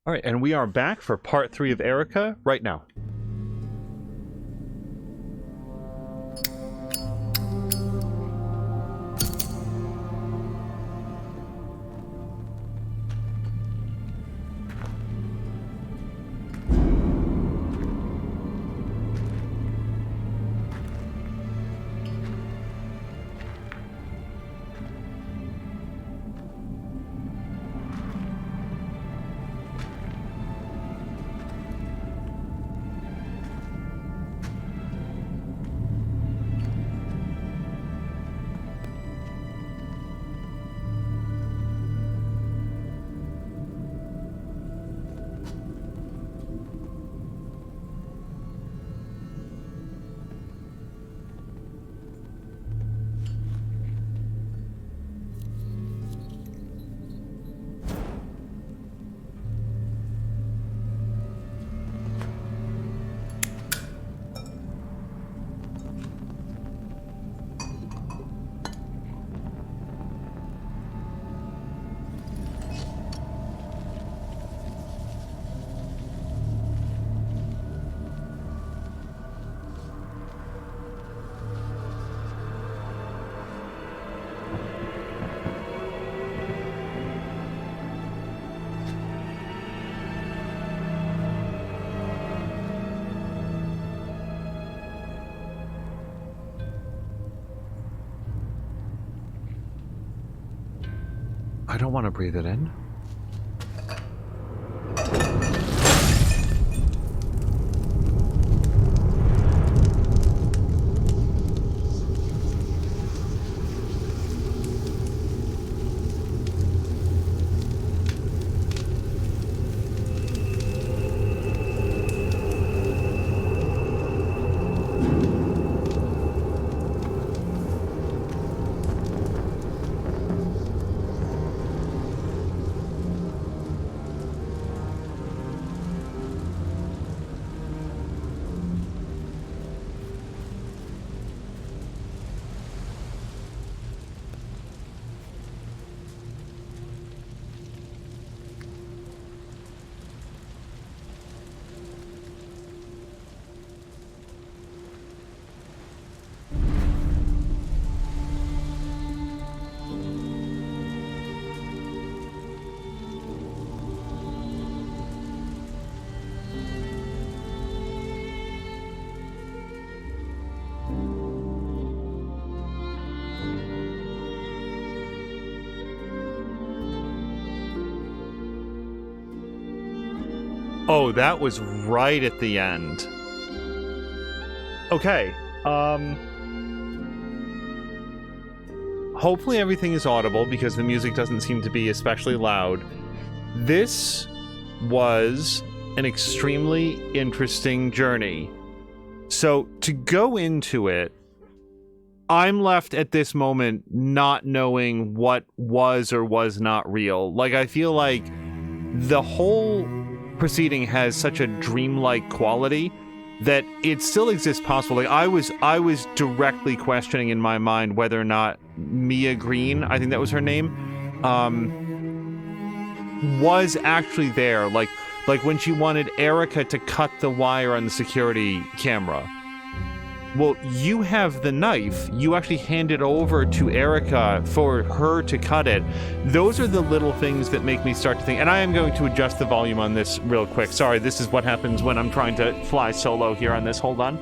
All right, and we are back for part 3 of Erica right now. I don't want to breathe it in. Oh, that was right at the end. Okay. Hopefully everything is audible because the music doesn't seem to be especially loud. This was an extremely interesting journey. So to go into it, I'm left at this moment not knowing what was or was not real. Like, I feel like the whole proceeding has such a dreamlike quality that it still exists possible. Like, I was directly questioning in my mind whether or not Mia Green, I think that was her name, was actually there. Like when she wanted Erica to cut the wire on the security camera. Well, you have the knife. You actually hand it over to Erica for her to cut it. Those are the little things that make me start to think. And I am going to adjust the volume on this real quick. Sorry, this is what happens when I'm trying to fly solo here on this. Hold on.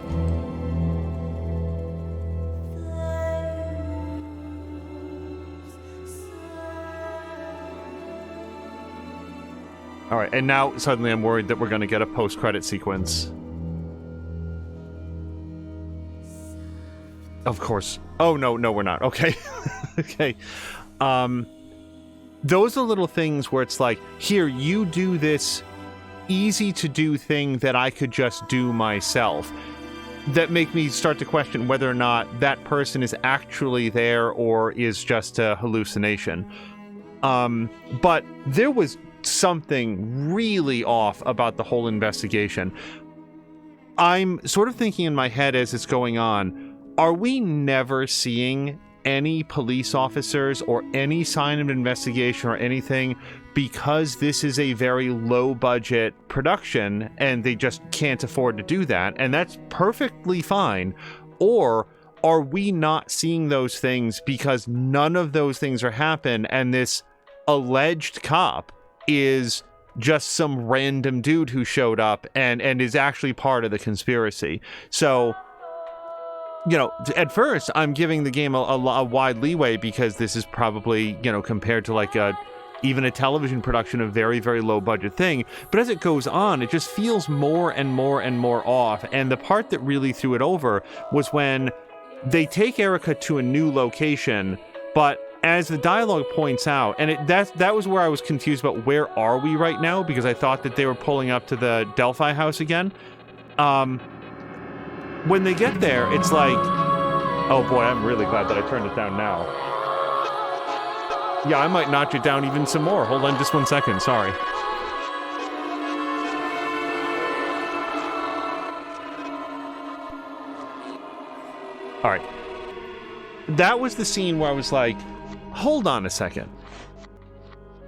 All right, and now suddenly I'm worried that we're going to get a post-credit sequence. Of course. Oh, no, we're not. Okay. Okay. Those are little things where it's like, here, you do this easy to do thing that I could just do myself, that make me start to question whether or not that person is actually there or is just a hallucination. But there was something really off about the whole investigation. I'm sort of thinking in my head as it's going on, are we never seeing any police officers or any sign of investigation or anything because this is a very low budget production and they just can't afford to do that, and that's perfectly fine? Or are we not seeing those things because none of those things are happen, and this alleged cop is just some random dude who showed up and is actually part of the conspiracy? So, you know, at first I'm giving the game a wide leeway because this is probably, you know, compared to like even a television production, a very, very low budget thing. But as it goes on, it just feels more and more and more off. And the part that really threw it over was when they take Erica to a new location, but as the dialogue points out, and that was where I was confused about where are we right now, because I thought that they were pulling up to the Delphi house again. When they get there, it's like, oh boy, I'm really glad that I turned it down now. Yeah, I might notch it down even some more. Hold on just 1 second, sorry. All right. That was the scene where I was like, hold on a second.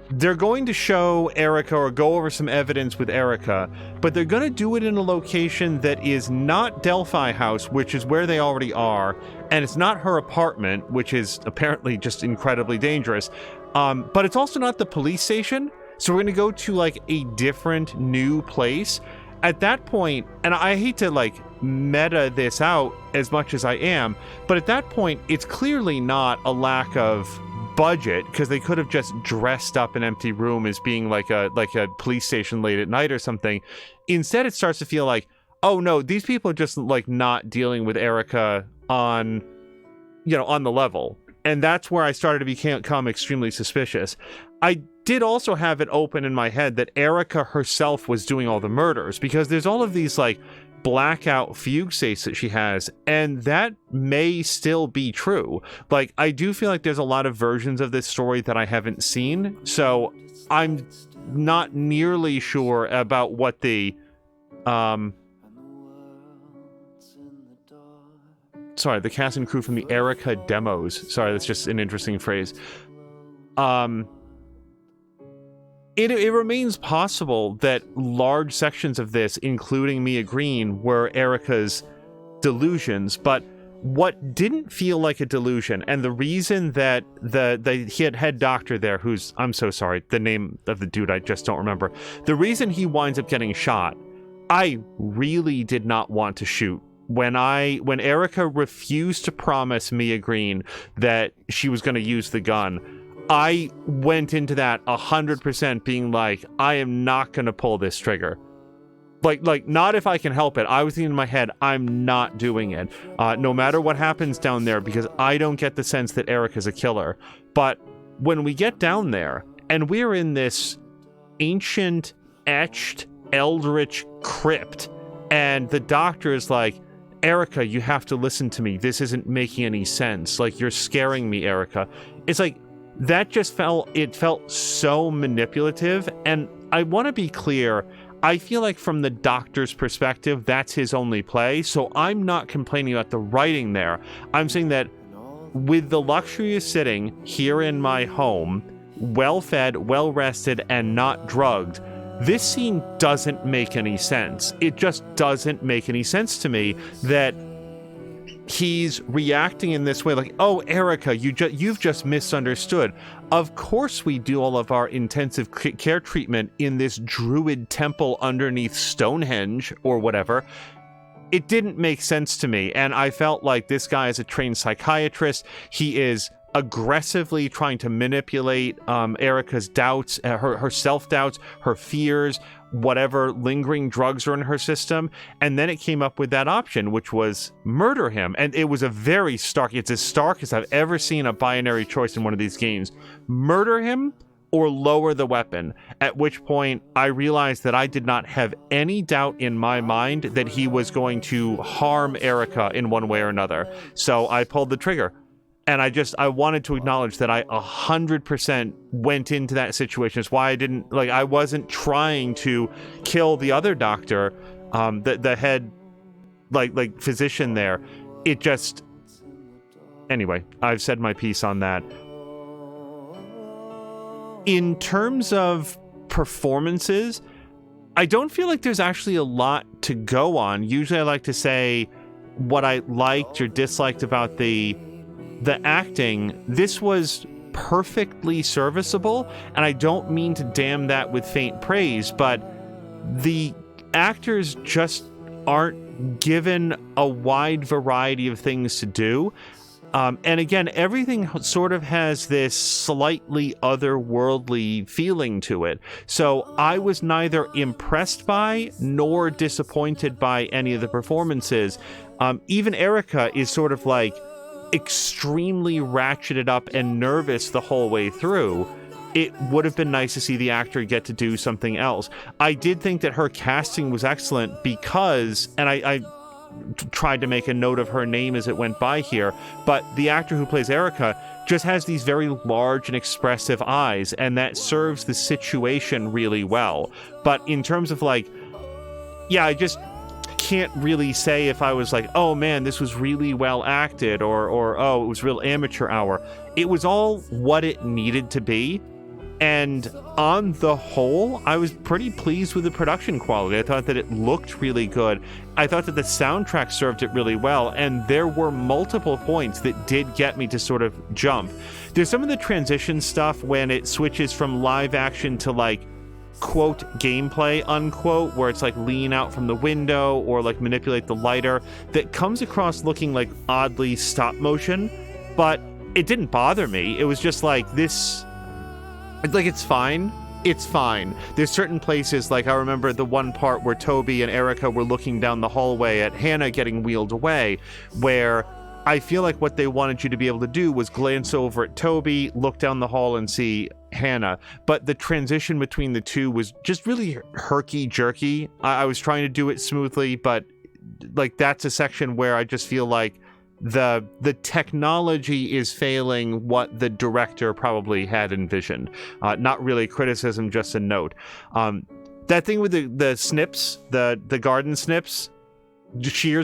They're going to show Erica or go over some evidence with Erica, but they're going to do it in a location that is not Delphi House, which is where they already are, and it's not her apartment, which is apparently just incredibly dangerous, but it's also not the police station, so we're going to go to like a different new place. At that point, and I hate to like meta this out as much as I am, but at that point, it's clearly not a lack of budget, because they could have just dressed up an empty room as being like a police station late at night or something. Instead, it starts to feel like, oh no, these people are just like not dealing with Erica on, you know, on the level. And that's where I started to become extremely suspicious. I did also have it open in my head that Erica herself was doing all the murders, because there's all of these like blackout fugue states that she has, and that may still be true. Like, I do feel like there's a lot of versions of this story that I haven't seen, so I'm not nearly sure about what the sorry, the cast and crew from the Erica demos. Sorry, that's just an interesting phrase. It remains possible that large sections of this, including Mia Green, were Erica's delusions, but what didn't feel like a delusion, and the reason that he had head doctor there, who's, I'm so sorry, the name of the dude I just don't remember, the reason he winds up getting shot, I really did not want to shoot. When Erica refused to promise Mia Green that she was going to use the gun, I went into that 100% being like, I am not going to pull this trigger. Like, not if I can help it. I was thinking in my head, I'm not doing it. No matter what happens down there, because I don't get the sense that Erica's a killer. But when we get down there, and we're in this ancient, etched, eldritch crypt, and the doctor is like, Erica, you have to listen to me. This isn't making any sense. Like, you're scaring me, Erica. It's like, that just felt so manipulative. And I want to be clear, I feel like from the doctor's perspective, that's his only play. So I'm not complaining about the writing there. I'm saying that with the luxury of sitting here in my home, well-fed, well-rested, and not drugged, this scene doesn't make any sense. It just doesn't make any sense to me that he's reacting in this way, like, oh, Erica, you've just misunderstood. Of course we do all of our intensive care treatment in this druid temple underneath Stonehenge or whatever. It didn't make sense to me, and I felt like this guy is a trained psychiatrist. He is aggressively trying to manipulate Erica's doubts, her self-doubts, her fears, whatever lingering drugs are in her system. And then it came up with that option, which was murder him. And it was it's as stark as I've ever seen a binary choice in one of these games. Murder him or lower the weapon, at which point I realized that I did not have any doubt in my mind that he was going to harm Erica in one way or another. So I pulled the trigger. And I wanted to acknowledge that I 100% went into that situation. It's why I wasn't trying to kill the other doctor, the head, like physician there. It just, anyway, I've said my piece on that. In terms of performances, I don't feel like there's actually a lot to go on. Usually I like to say what I liked or disliked about the acting. This was perfectly serviceable, and I don't mean to damn that with faint praise, but the actors just aren't given a wide variety of things to do. And again, everything sort of has this slightly otherworldly feeling to it. So I was neither impressed by nor disappointed by any of the performances. Even Erica is sort of like extremely ratcheted up and nervous the whole way through. It would have been nice to see the actor get to do something else. I did think that her casting was excellent because, and I tried to make a note of her name as it went by here, but the actor who plays Erica just has these very large and expressive eyes, and that serves the situation really well. But in terms of like, yeah, I just can't really say if I was like, oh man, this was really well acted, or oh, it was real amateur hour. It was all what it needed to be. And on the whole, I was pretty pleased with the production quality. I thought that it looked really good. I thought that the soundtrack served it really well, and there were multiple points that did get me to sort of jump. There's some of the transition stuff when it switches from live action to like, quote, gameplay, unquote, where it's like lean out from the window or like manipulate the lighter, that comes across looking like oddly stop motion, but it didn't bother me. It was just like this... like, it's fine. It's fine. There's certain places, like I remember the one part where Toby and Erica were looking down the hallway at Hannah getting wheeled away, where I feel like what they wanted you to be able to do was glance over at Toby, look down the hall and see Hannah. But the transition between the two was just really herky-jerky. I was trying to do it smoothly, but like that's a section where I just feel like the technology is failing what the director probably had envisioned. Not really criticism, just a note. That thing with the snips, the garden snips,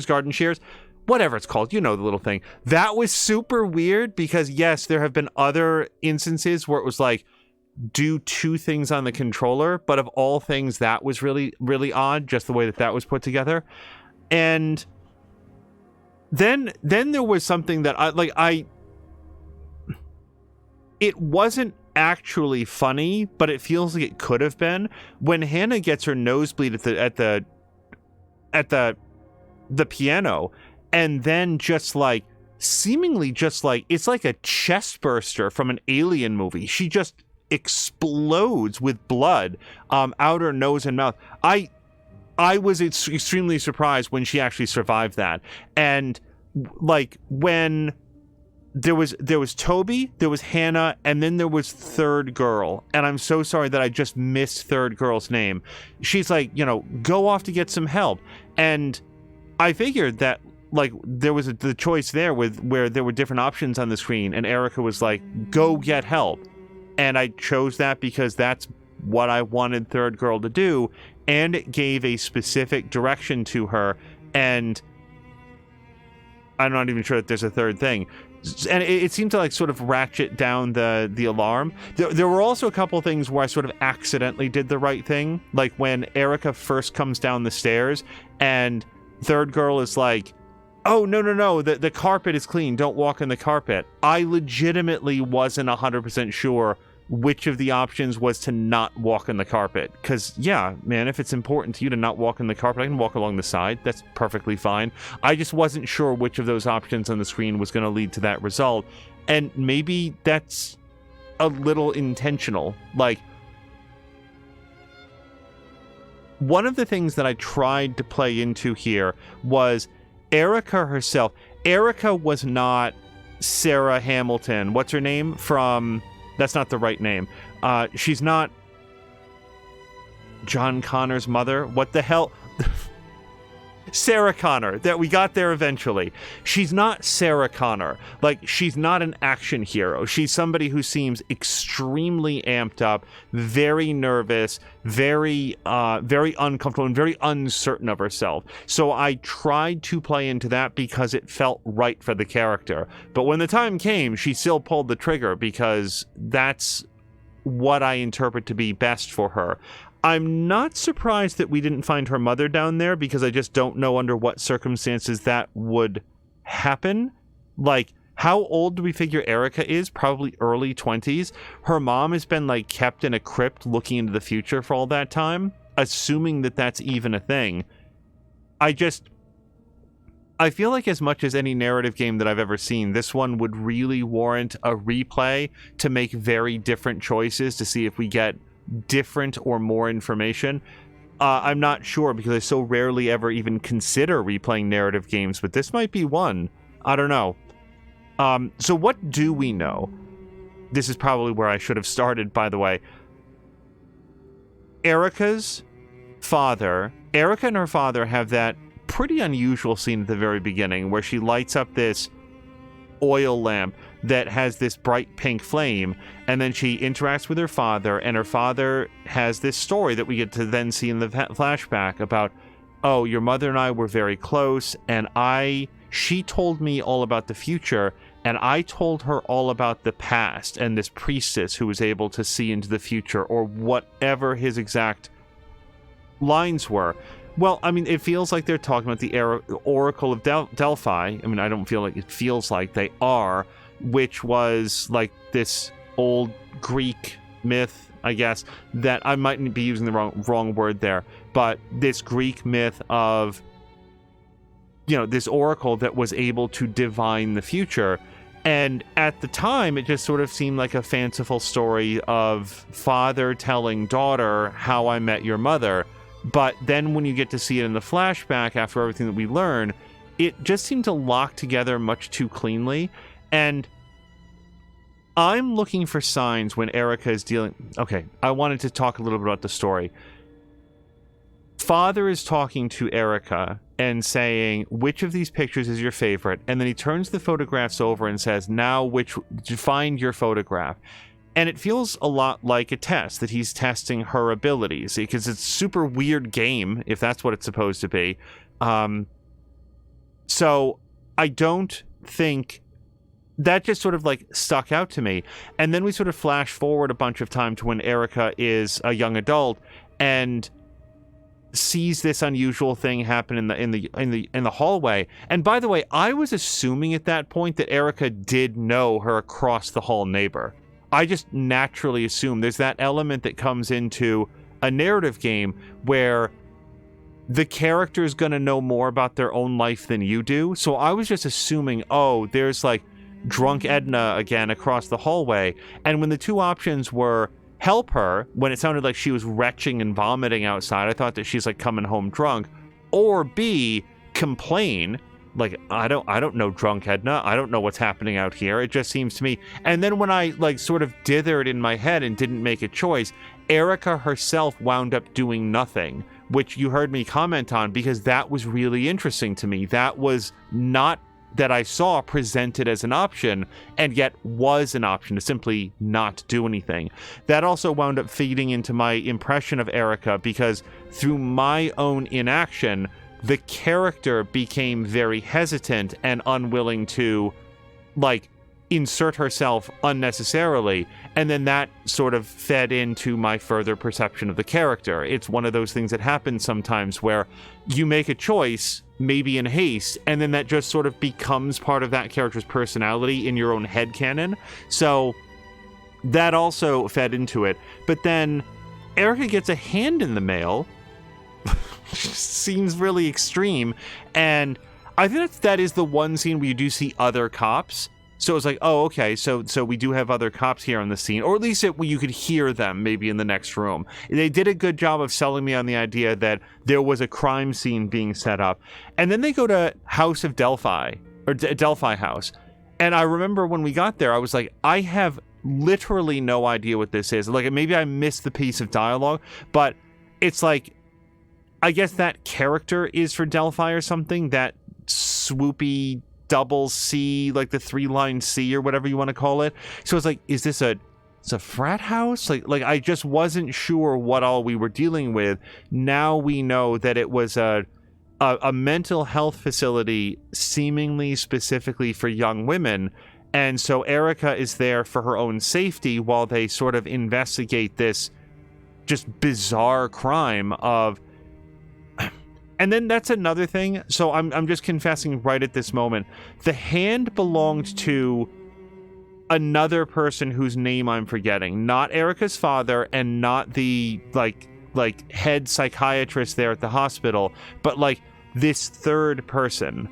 garden shears, whatever it's called, you know, the little thing. That was super weird because yes, there have been other instances where it was like, do two things on the controller, but of all things, that was really, really odd, just the way that was put together. And Then there was something that it wasn't actually funny, but it feels like it could have been when Hannah gets her nosebleed at the piano, and then just like seemingly just like it's like a chest burster from an alien movie. She just explodes with blood out her nose and mouth. I was extremely surprised when she actually survived that. And like when there was Toby, there was Hannah, and then there was third girl. And I'm so sorry that I just missed third girl's name. She's like, you know, go off to get some help. And I figured that like there was the choice there where there were different options on the screen, and Erica was like, go get help. And I chose that because that's what I wanted third girl to do, and it gave a specific direction to her, and I'm not even sure that there's a third thing. And it seemed to like sort of ratchet down the alarm. There were also a couple things where I sort of accidentally did the right thing, like when Erica first comes down the stairs and third girl is like, oh, no, the carpet is clean, don't walk on the carpet. I legitimately wasn't 100% sure which of the options was to not walk on the carpet. Because, yeah, man, if it's important to you to not walk on the carpet, I can walk along the side. That's perfectly fine. I just wasn't sure which of those options on the screen was going to lead to that result. And maybe that's a little intentional. Like, one of the things that I tried to play into here was Erica herself. Erica was not Sarah Hamilton. What's her name from... That's not the right name. She's not John Connor's mother. What the hell? Sarah Connor, that we got there eventually. She's not Sarah Connor. Like, she's not an action hero. She's somebody who seems extremely amped up, very nervous, very uncomfortable, and very uncertain of herself. So I tried to play into that because it felt right for the character. But when the time came, she still pulled the trigger because that's what I interpret to be best for her. I'm not surprised that we didn't find her mother down there because I just don't know under what circumstances that would happen. Like, how old do we figure Erica is? Probably early 20s. Her mom has been, like, kept in a crypt looking into the future for all that time, assuming that that's even a thing. I feel like as much as any narrative game that I've ever seen, this one would really warrant a replay to make very different choices to see if we get different or more information. I'm not sure because I so rarely ever even consider replaying narrative games, but this might be one. I don't know. So what do we know? This is probably where I should have started, by the way. Erica and her father have that pretty unusual scene at the very beginning where she lights up this oil lamp that has this bright pink flame, and then she interacts with her father, and her father has this story that we get to then see in the flashback about, oh, your mother and I were very close, and she told me all about the future, and I told her all about the past, and this priestess who was able to see into the future, or whatever his exact lines were. Well, I mean, it feels like they're talking about the Oracle of Delphi. I mean, I don't feel like it feels like they are, which was like this old Greek myth, I guess, that I might be using the wrong word there, but this Greek myth of, you know, this oracle that was able to divine the future. And at the time, it just sort of seemed like a fanciful story of father telling daughter how I met your mother. But then when you get to see it in the flashback after everything that we learn, it just seemed to lock together much too cleanly. And I'm looking for signs when Erica is dealing... Okay, I wanted to talk a little bit about the story. Father is talking to Erica and saying, which of these pictures is your favorite? And then he turns the photographs over and says, now find your photograph. And it feels a lot like a test, that he's testing her abilities, because it's a super weird game, if that's what it's supposed to be. So I don't think... That just sort of like stuck out to me. And then we sort of flash forward a bunch of time to when Erica is a young adult and sees this unusual thing happen in the hallway. And by the way, I was assuming at that point that Erica did know her across the hall neighbor. I just naturally assume there's that element that comes into a narrative game where the character is going to know more about their own life than you do. So I was just assuming, oh, there's like drunk Edna again across the hallway. And when the two options were help her, when it sounded like she was retching and vomiting outside, I thought that she's like coming home drunk, or B, complain. Like, I don't know drunk Edna. I don't know what's happening out here. It just seems to me. And then when I like sort of dithered in my head and didn't make a choice, Erica herself wound up doing nothing, which you heard me comment on because that was really interesting to me. That was not that I saw presented as an option, and yet was an option to simply not do anything. That also wound up feeding into my impression of Erica, because through my own inaction, the character became very hesitant and unwilling to, like, insert herself unnecessarily, and then that sort of fed into my further perception of the character. It's one of those things that happens sometimes where you make a choice, maybe in haste, and then that just sort of becomes part of that character's personality in your own headcanon. So that also fed into it. But then Erica gets a hand in the mail. Seems really extreme. And I think that is the one scene where you do see other cops. So it's like, oh, okay, so we do have other cops here on the scene, or at least you could hear them maybe in the next room. They did a good job of selling me on the idea that there was a crime scene being set up. And then they go to House of Delphi, or Delphi House. And I remember when we got there, I was like, I have literally no idea what this is. Like, maybe I missed the piece of dialogue, but it's like, I guess that character is for Delphi or something, that swoopy double C, like the 3-line C or whatever you want to call it. So it's like, is this it's a frat house? Like I just wasn't sure what all we were dealing with. Now we know that it was a mental health facility seemingly specifically for young women. And so Erica is there for her own safety while they sort of investigate this just bizarre crime of... And then that's another thing. So I'm just confessing right at this moment. The hand belonged to another person whose name I'm forgetting. Not Erica's father and not the like head psychiatrist there at the hospital, but like this third person.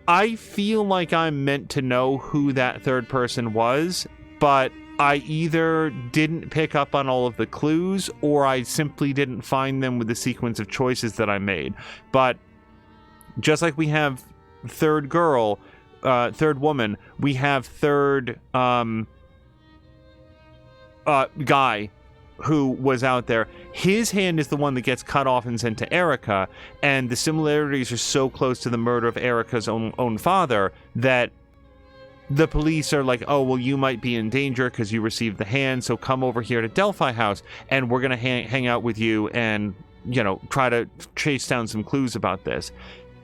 I feel like I'm meant to know who that third person was, but I either didn't pick up on all of the clues or I simply didn't find them with the sequence of choices that I made. But just like we have third girl, third woman, we have third guy who was out there. His hand is the one that gets cut off and sent to Erica, and the similarities are so close to the murder of Erica's own father that the police are like, oh, well, you might be in danger because you received the hand, so come over here to Delphi House, and we're going to hang out with you and, you know, try to chase down some clues about this.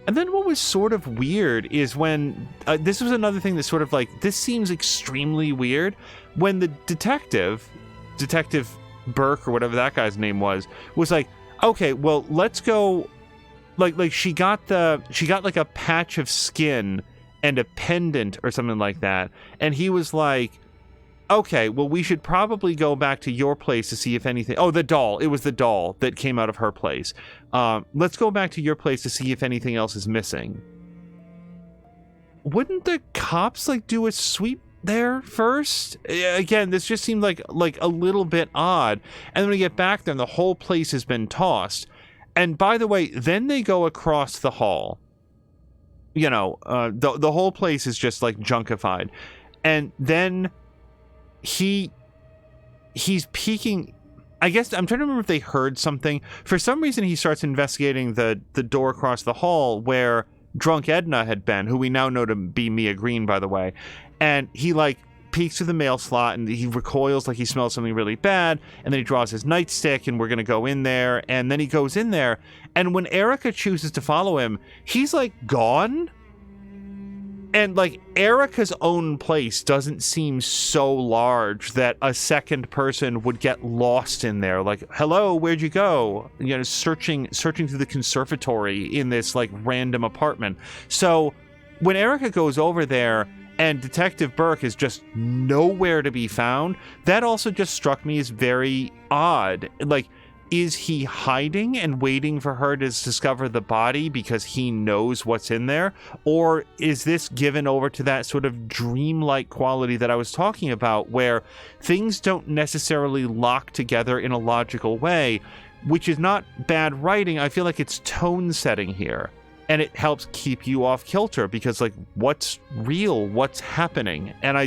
And then what was sort of weird is when, this was another thing that sort of like, this seems extremely weird, when the Detective Burke, or whatever that guy's name was like, okay, well, let's go, like she got like a patch of skin and a pendant or something like that. And he was like, okay, well, we should probably go back to your place to see if anything... Oh, the doll. It was the doll that came out of her place. Let's go back to your place to see if anything else is missing. Wouldn't the cops, like, do a sweep there first? Again, this just seemed like a little bit odd. And then we get back there and the whole place has been tossed. And by the way, then they go across the hall. You know, the whole place is just like junkified. And then he's peeking. I guess I'm trying to remember if they heard something. For some reason, he starts investigating the door across the hall where drunk Edna had been, who we now know to be Mia Green, by the way. And he like peeks through the mail slot and he recoils like he smells something really bad. And then he draws his nightstick and we're going to go in there. And then he goes in there. And when Erica chooses to follow him, he's like gone. And like Erica's own place doesn't seem so large that a second person would get lost in there. Like, hello, where'd you go? You know, searching through the conservatory in this like random apartment. So when Erica goes over there and Detective Burke is just nowhere to be found, that also just struck me as very odd. Like, is he hiding and waiting for her to discover the body because he knows what's in there? Or is this given over to that sort of dreamlike quality that I was talking about, where things don't necessarily lock together in a logical way, which is not bad writing. I feel like it's tone setting here. And it helps keep you off kilter because, like, what's real? What's happening? And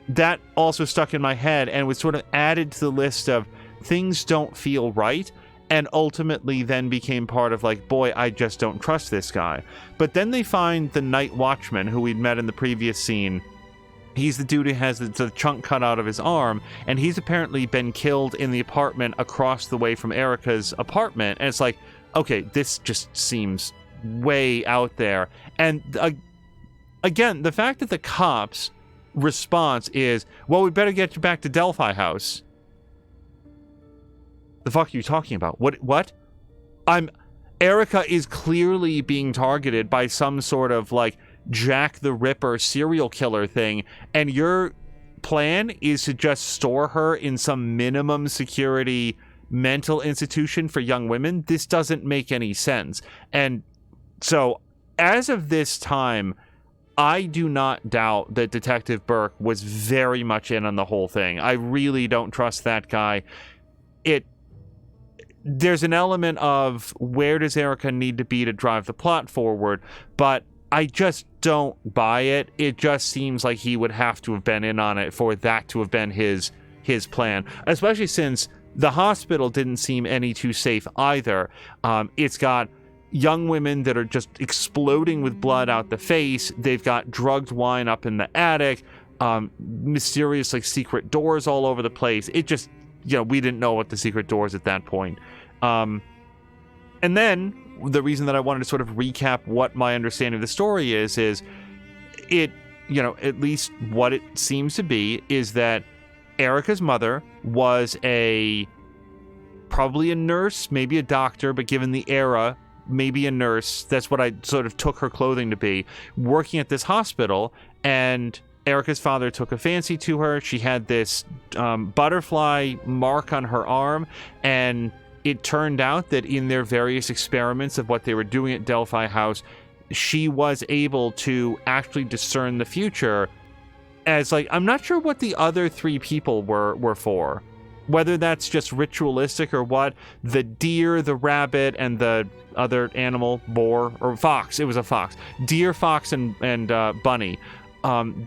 that also stuck in my head and was sort of added to the list of things don't feel right, and ultimately then became part of like, boy, I just don't trust this guy. But then they find the night watchman who we'd met in the previous scene. He's the dude who has the chunk cut out of his arm, and he's apparently been killed in the apartment across the way from Erica's apartment. And it's like, okay, this just seems way out there. And again, the fact that the cops' response is, well, we better get you back to Delphi House. The fuck are you talking about? What? Erica is clearly being targeted by some sort of like Jack the Ripper serial killer thing, and your plan is to just store her in some minimum security mental institution for young women? This doesn't make any sense. And so, as of this time, I do not doubt that Detective Burke was very much in on the whole thing. I really don't trust that guy. There's an element of where does Erica need to be to drive the plot forward, but I just don't buy it. It just seems like he would have to have been in on it for that to have been his plan, especially since The hospital didn't seem any too safe either. It's got young women that are just exploding with blood out the face. They've got drugged wine up in the attic, mysterious like secret doors all over the place. It just, we didn't know what the secret doors at that point. And then the reason that I wanted to sort of recap what my understanding of the story is it, at least what it seems to be is that Erica's mother was probably a nurse, maybe a doctor, but given the era, maybe a nurse. That's what I sort of took her clothing to be, working at this hospital. And Erica's father took a fancy to her. She had this butterfly mark on her arm, and it turned out that in their various experiments of what they were doing at Delphi House, she was able to actually discern the future as, like, I'm not sure what the other three people were for. Whether that's just ritualistic or what. The deer, the rabbit, and the other animal, boar, or fox. It was a fox. Deer, fox, and bunny.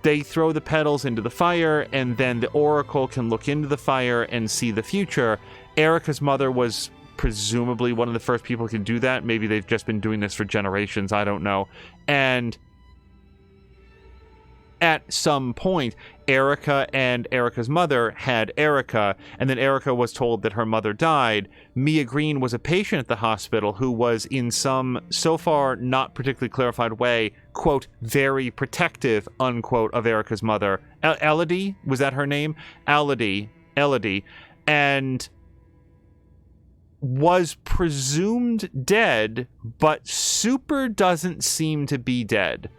They throw the petals into the fire, and then the oracle can look into the fire and see the future. Erica's mother was presumably one of the first people who can do that. Maybe they've just been doing this for generations. I don't know. And at some point, Erica and Erica's mother had Erica, and then Erica was told that her mother died. Mia Green was a patient at the hospital who was in some, so far not particularly clarified way, quote, very protective, unquote, of Erica's mother. Elodie? Was that her name? Elodie. And was presumed dead, but super doesn't seem to be dead.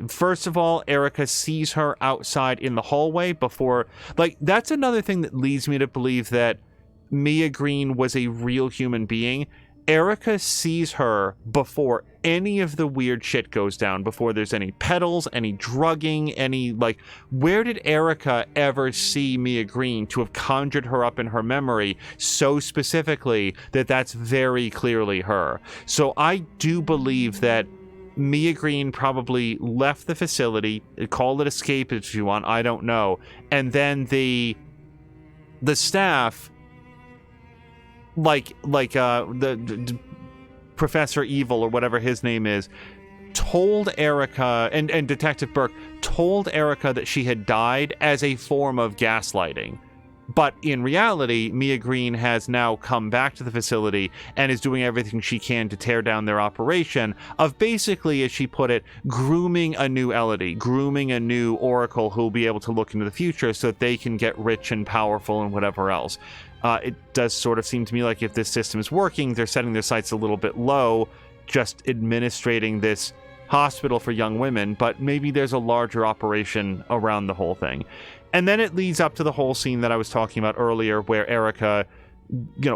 First of all, Erica sees her outside in the hallway before, like, that's another thing that leads me to believe that Mia Green was a real human being. Erica sees her before any of the weird shit goes down, before there's any petals, any drugging, any, like, where did Erica ever see Mia Green to have conjured her up in her memory so specifically that that's very clearly her? So I do believe that Mia Green probably left the facility, call it escape if you want, I don't know, and then the staff, like the Professor Evil or whatever his name is, told Erica, and Detective Burke told Erica that she had died as a form of gaslighting. But in reality, Mia Green has now come back to the facility and is doing everything she can to tear down their operation of basically, as she put it, grooming a new Elodie, grooming a new Oracle who will be able to look into the future so that they can get rich and powerful and whatever else. It does sort of seem to me like if this system is working, they're setting their sights a little bit low, just administrating this hospital for young women, but maybe there's a larger operation around the whole thing. And then it leads up to the whole scene that I was talking about earlier where Erica,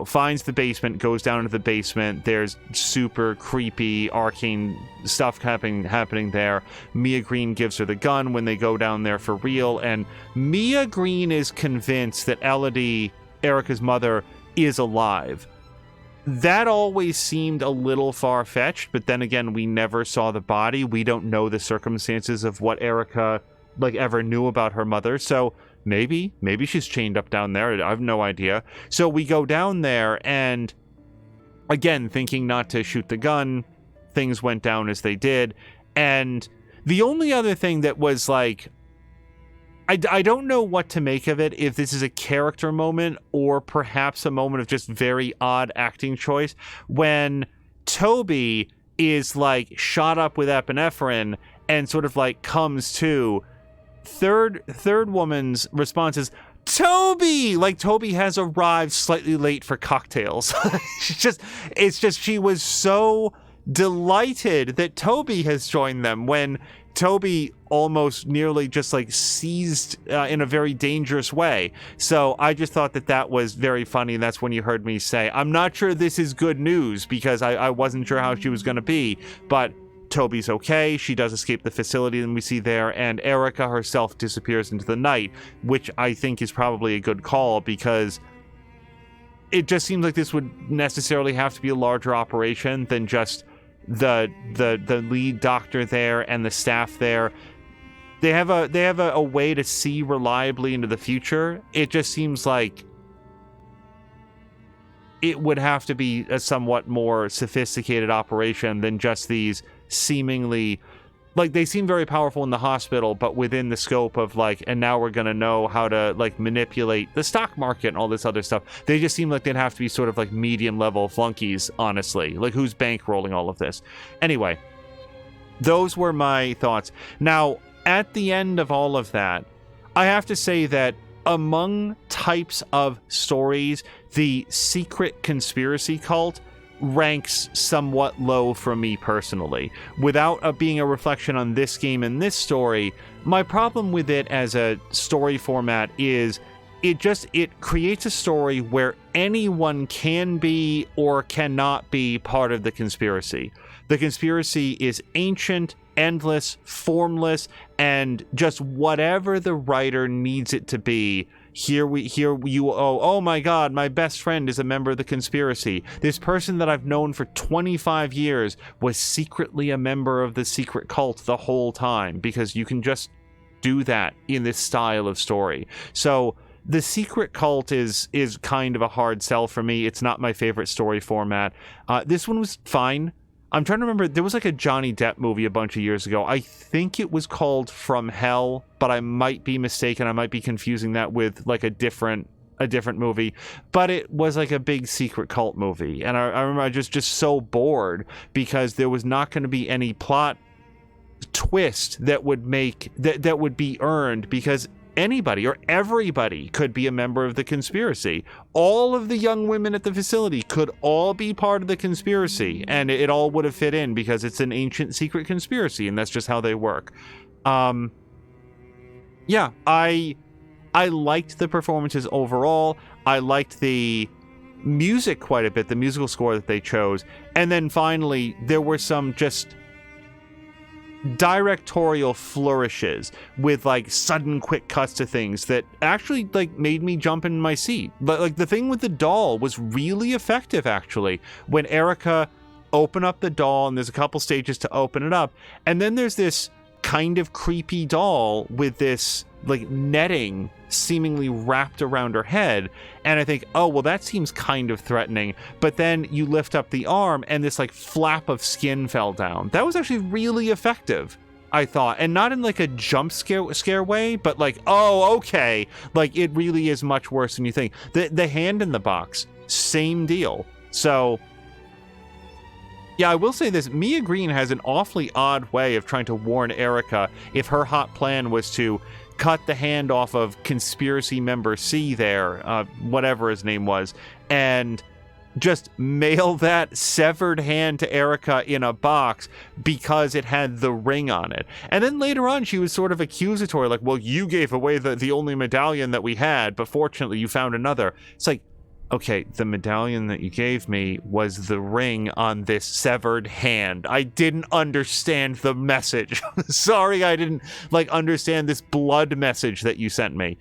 finds the basement, goes down into the basement. There's super creepy, arcane stuff happening there. Mia Green gives her the gun when they go down there for real. And Mia Green is convinced that Elodie, Erica's mother, is alive. That always seemed a little far-fetched, but then again, we never saw the body. We don't know the circumstances of what Erica ever knew about her mother, so maybe she's chained up down there. I have no idea. So we go down there, and again, thinking not to shoot the gun, things went down as they did. And the only other thing that was like, I don't know what to make of it, if this is a character moment or perhaps a moment of just very odd acting choice, when Toby is shot up with epinephrine and sort of comes to. Third woman's response is, Toby! Toby has arrived slightly late for cocktails. It's just she was so delighted that Toby has joined them when Toby almost nearly just seized in a very dangerous way. So I just thought that was very funny, and that's when you heard me say, I'm not sure this is good news, because I wasn't sure how she was going to be, but Toby's okay. She does escape the facility that we see there, and Erica herself disappears into the night, which I think is probably a good call, because it just seems like this would necessarily have to be a larger operation than just the lead doctor there and the staff there. They have a way to see reliably into the future. It just seems like it would have to be a somewhat more sophisticated operation than just these seemingly, like, they seem very powerful in the hospital, but within the scope of, like, and now we're going to know how to, like, manipulate the stock market and all this other stuff. They just seem like they'd have to be sort of, like, medium-level flunkies, honestly. Like, who's bankrolling all of this? Anyway, those were my thoughts. Now, at the end of all of that, I have to say that among types of stories, the secret conspiracy cult ranks somewhat low for me personally. Without being a reflection on this game and this story, my problem with it as a story format is it creates a story where anyone can be or cannot be part of the conspiracy. The conspiracy is ancient, endless, formless, and just whatever the writer needs it to be. Oh my god, my best friend is a member of the conspiracy. This person that I've known for 25 years was secretly a member of the secret cult the whole time, because you can just do that in this style of story. So the secret cult is kind of a hard sell for me. It's not my favorite story format. This one was fine. I'm trying to remember, there was like a Johnny Depp movie a bunch of years ago. I think it was called From Hell, but I might be mistaken. I might be confusing that with like a different movie. But it was like a big secret cult movie. And I remember I was just so bored because there was not going to be any plot twist that would be earned, because anybody or everybody could be a member of the conspiracy. All of the young women at the facility could all be part of the conspiracy, and it all would have fit in because it's an ancient secret conspiracy, and that's just how they work. Yeah, I liked the performances overall. I liked the music quite a bit, the musical score that they chose. And then finally, there were some just directorial flourishes with like sudden quick cuts to things that actually like made me jump in my seat. But like the thing with the doll was really effective, actually. When Erica opened up the doll, and there's a couple stages to open it up, and then there's this kind of creepy doll with this like netting seemingly wrapped around her head, and I think, oh well, that seems kind of threatening. But then you lift up the arm and this like flap of skin fell down. That was actually really effective, I thought, and not in like a jump scare way, but like, oh okay, like it really is much worse than you think. The hand in the box, same deal. So yeah, I will say this, Mia Green has an awfully odd way of trying to warn Erica if her hot plan was to cut the hand off of conspiracy member C there, whatever his name was, and just mail that severed hand to Erica in a box because it had the ring on it. And then later on, she was sort of accusatory, like, well, you gave away the only medallion that we had, but fortunately you found another. It's like, okay, the medallion that you gave me was the ring on this severed hand. I didn't understand the message. Sorry, I didn't like understand this blood message that you sent me.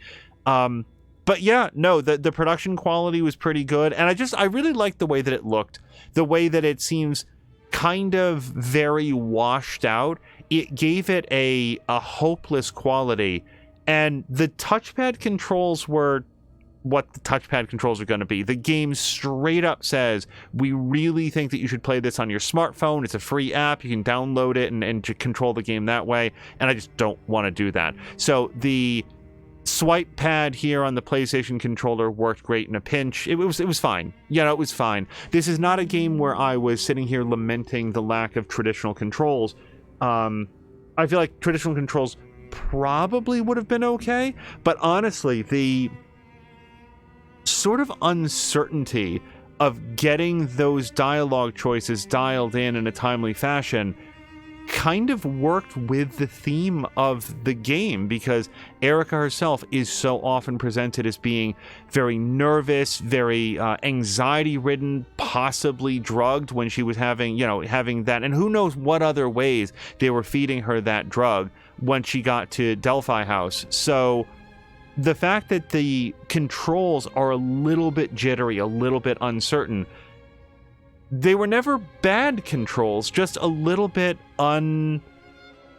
But yeah, no, the production quality was pretty good, and I really liked the way that it looked, the way that it seems kind of very washed out. It gave it a hopeless quality, and the touchpad controls were what the touchpad controls are going to be. The game straight up says, we really think that you should play this on your smartphone. It's a free app. You can download it and control the game that way. And I just don't want to do that. So the swipe pad here on the PlayStation controller worked great in a pinch. It was fine. You know, it was fine. This is not a game where I was sitting here lamenting the lack of traditional controls. I feel like traditional controls probably would have been okay. But honestly, the sort of uncertainty of getting those dialogue choices dialed in a timely fashion kind of worked with the theme of the game, because Erica herself is so often presented as being very nervous, very anxiety-ridden, possibly drugged when she was having that, and who knows what other ways they were feeding her that drug when she got to Delphi House. So the fact that the controls are a little bit jittery, a little bit uncertain, they were never bad controls, just a little bit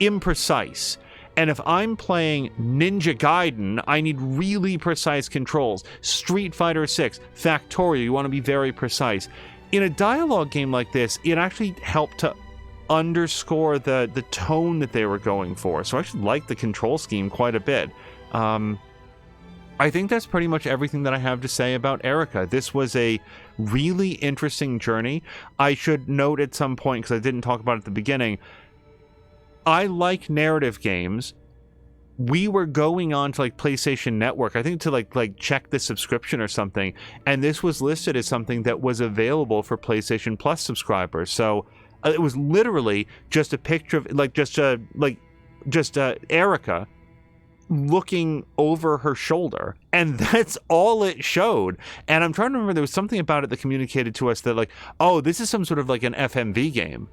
imprecise. And if I'm playing Ninja Gaiden, I need really precise controls. Street Fighter 6, Factorio, you want to be very precise. In a dialogue game like this, it actually helped to underscore the tone that they were going for. So I actually like the control scheme quite a bit. I think that's pretty much everything that I have to say about Erica. This was a really interesting journey. I should note at some point, because I didn't talk about it at the beginning, I like narrative games. We were going on to like PlayStation Network, I think, to like check the subscription or something, and this was listed as something that was available for PlayStation Plus subscribers. So it was literally just a picture of just Erica looking over her shoulder, and that's all it showed. And I'm trying to remember, there was something about it that communicated to us that like, oh, this is some sort of like an FMV game.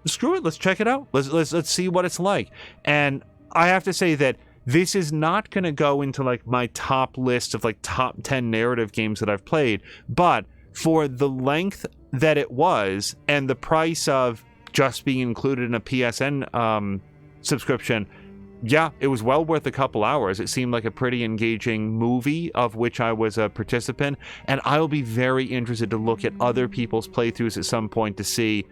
Screw it, let's check it out. Let's see what it's like. And I have to say that this is not going to go into like my top list of like top 10 narrative games that I've played, but for the length that it was and the price of just being included in a PSN subscription, yeah, it was well worth a couple hours. It seemed like a pretty engaging movie of which I was a participant, and I'll be very interested to look at other people's playthroughs at some point to see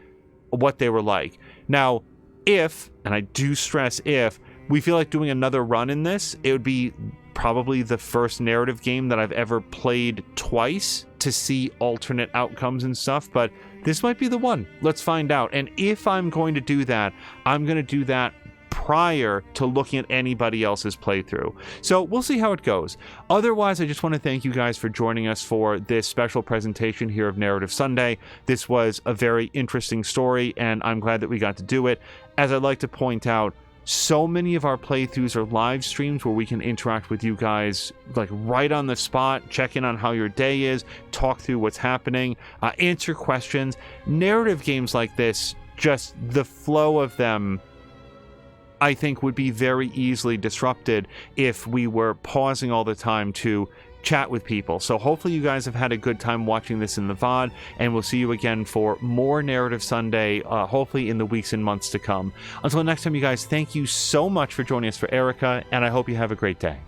what they were like. Now, if, and I do stress if, we feel like doing another run in this, it would be probably the first narrative game that I've ever played twice to see alternate outcomes and stuff, but this might be the one. Let's find out. And if I'm going to do that, I'm going to do that prior to looking at anybody else's playthrough. So we'll see how it goes. Otherwise, I just want to thank you guys for joining us for this special presentation here of Narrative Sunday. This was a very interesting story, and I'm glad that we got to do it. As I'd like to point out, so many of our playthroughs are live streams where we can interact with you guys like right on the spot, check in on how your day is, talk through what's happening, answer questions. Narrative games like this, just the flow of them, I think, would be very easily disrupted if we were pausing all the time to chat with people. So hopefully you guys have had a good time watching this in the VOD, and we'll see you again for more Narrative Sunday, hopefully in the weeks and months to come. Until next time, you guys, thank you so much for joining us for Erica, and I hope you have a great day.